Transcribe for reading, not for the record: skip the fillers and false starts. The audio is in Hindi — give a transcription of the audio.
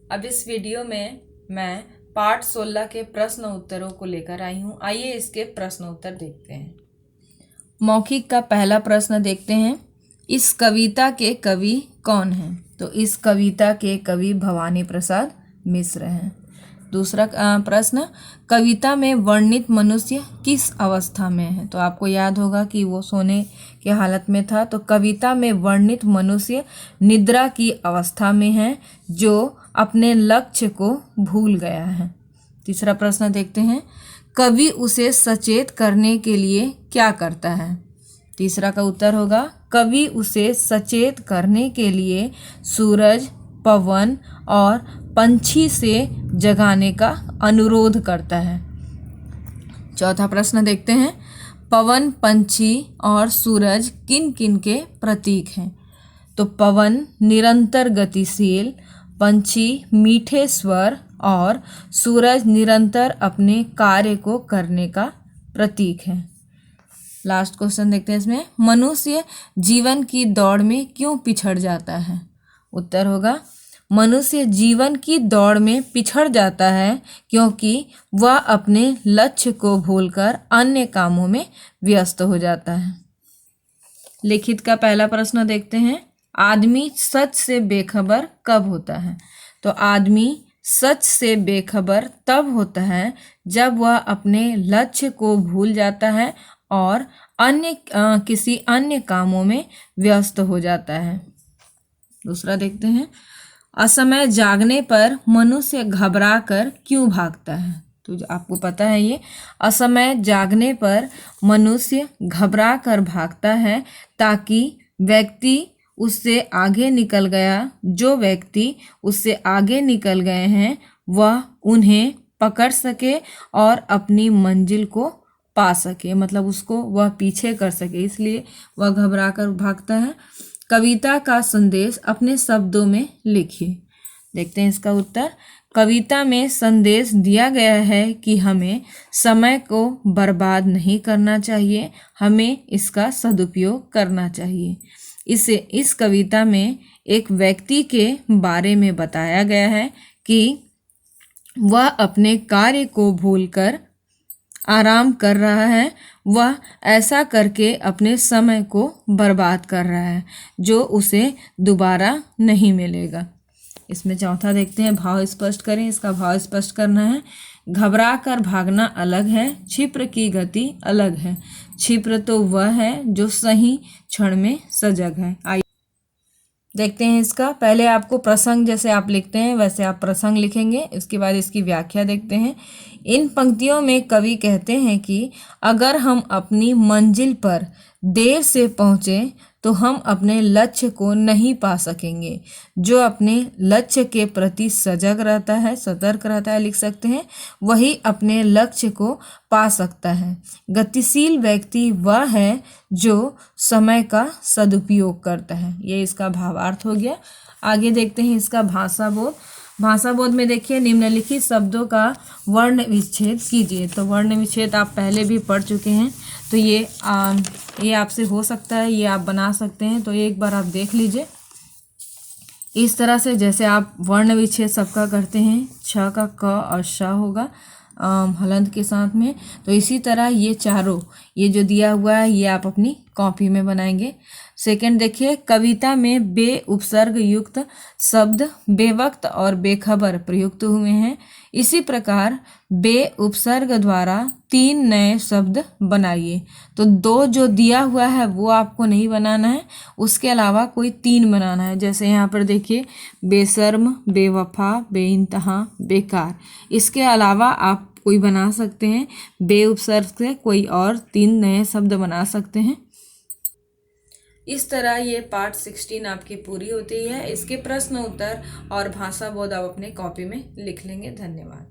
अब इस वीडियो में मैं पार्ट 16 के प्रश्न उत्तरों को लेकर आई हूँ। आइए इसके प्रश्न उत्तर देखते हैं। मौखिक का पहला प्रश्न देखते हैं। इस कविता के कवि कौन हैं? तो इस कविता के कवि भवानी प्रसाद मिश्र हैं। दूसरा प्रश्न, कविता में वर्णित मनुष्य किस अवस्था में है? तो आपको याद होगा कि वो सोने के हालत में था। तो कविता में वर्णित मनुष्य निद्रा की अवस्था में है, जो अपने लक्ष्य को भूल गया है। तीसरा प्रश्न देखते हैं, कवि उसे सचेत करने के लिए क्या करता है? तीसरा का उत्तर होगा, कवि उसे सचेत करने के लिए सूरज, पवन और पंछी से जगाने का अनुरोध करता है। चौथा प्रश्न देखते हैं, पवन, पंछी और सूरज किन किन के प्रतीक हैं? तो पवन निरंतर गतिशील, पंछी मीठे स्वर और सूरज निरंतर अपने कार्य को करने का प्रतीक है। लास्ट क्वेश्चन देखते हैं इसमें, मनुष्य जीवन की दौड़ में क्यों पिछड़ जाता है? उत्तर होगा, मनुष्य जीवन की दौड़ में पिछड़ जाता है क्योंकि वह अपने लक्ष्य को भूलकर अन्य कामों में व्यस्त हो जाता है। लिखित का पहला प्रश्न देखते हैं, आदमी सच से बेखबर कब होता है? तो आदमी सच से बेखबर तब होता है जब वह अपने लक्ष्य को भूल जाता है और किसी अन्य कामों में व्यस्त हो जाता है। दूसरा देखते हैं, असमय जागने पर मनुष्य घबरा कर क्यों भागता है? तो आपको पता है ये असमय जागने पर मनुष्य घबरा कर भागता है ताकि व्यक्ति उससे आगे निकल गया जो व्यक्ति उससे आगे निकल गए हैं वह उन्हें पकड़ सके और अपनी मंजिल को पा सके, मतलब उसको वह पीछे कर सके, इसलिए वह घबरा कर भागता है। कविता का संदेश अपने शब्दों में लिखिए। देखते हैं इसका उत्तर, कविता में संदेश दिया गया है कि हमें समय को बर्बाद नहीं करना चाहिए, हमें इसका सदुपयोग करना चाहिए। इस कविता में एक व्यक्ति के बारे में बताया गया है कि वह अपने कार्य को भूलकर आराम कर रहा है, वह ऐसा करके अपने समय को बर्बाद कर रहा है जो उसे दोबारा नहीं मिलेगा। इसमें चौथा देखते हैं, भाव स्पष्ट करें। इसका भाव स्पष्ट करना है, घबरा कर भागना अलग है, क्षिप्र की गति अलग है। क्षिप्र तो वह है जो सही क्षण में सजग है। आइए देखते हैं इसका। पहले आपको प्रसंग जैसे आप लिखते हैं वैसे आप प्रसंग लिखेंगे, इसके बाद इसकी व्याख्या देखते हैं। इन पंक्तियों में कवि कहते हैं कि अगर हम अपनी मंजिल पर देर से पहुँचे तो हम अपने लक्ष्य को नहीं पा सकेंगे। जो अपने लक्ष्य के प्रति सजग रहता है, सतर्क रहता है, लिख सकते हैं, वही अपने लक्ष्य को पा सकता है। गतिशील व्यक्ति वह है जो समय का सदुपयोग करता है। ये इसका भावार्थ हो गया। आगे देखते हैं इसका भाषा बोध। भाषा बोध में देखिए, निम्नलिखित शब्दों का वर्ण विच्छेद कीजिए। तो वर्ण विच्छेद आप पहले भी पढ़ चुके हैं, तो ये आपसे हो सकता है, ये आप बना सकते हैं। तो एक बार आप देख लीजिए इस तरह से, जैसे आप वर्ण विच्छेद सबका करते हैं, छ का क और श होगा हलंत के साथ में। तो इसी तरह ये चारों, ये जो दिया हुआ है ये आप अपनी कॉपी में बनाएंगे। सेकंड देखिए, कविता में बे उपसर्ग युक्त शब्द बेवक्त और बेखबर प्रयुक्त हुए हैं। इसी प्रकार बे उपसर्ग द्वारा 3 नए शब्द बनाइए। तो 2 जो दिया हुआ है वो आपको नहीं बनाना है, उसके अलावा कोई 3 बनाना है। जैसे यहाँ पर देखिए, बेशर्म, बेवफा, बेइंतहा, बेकार। इसके अलावा आप कोई बना सकते हैं, बे उपसर्ग से कोई और 3 नए शब्द बना सकते हैं। इस तरह ये पार्ट 16 आपकी पूरी होती है। इसके प्रश्न उत्तर और भाषा बोध आप अपने कॉपी में लिख लेंगे। धन्यवाद।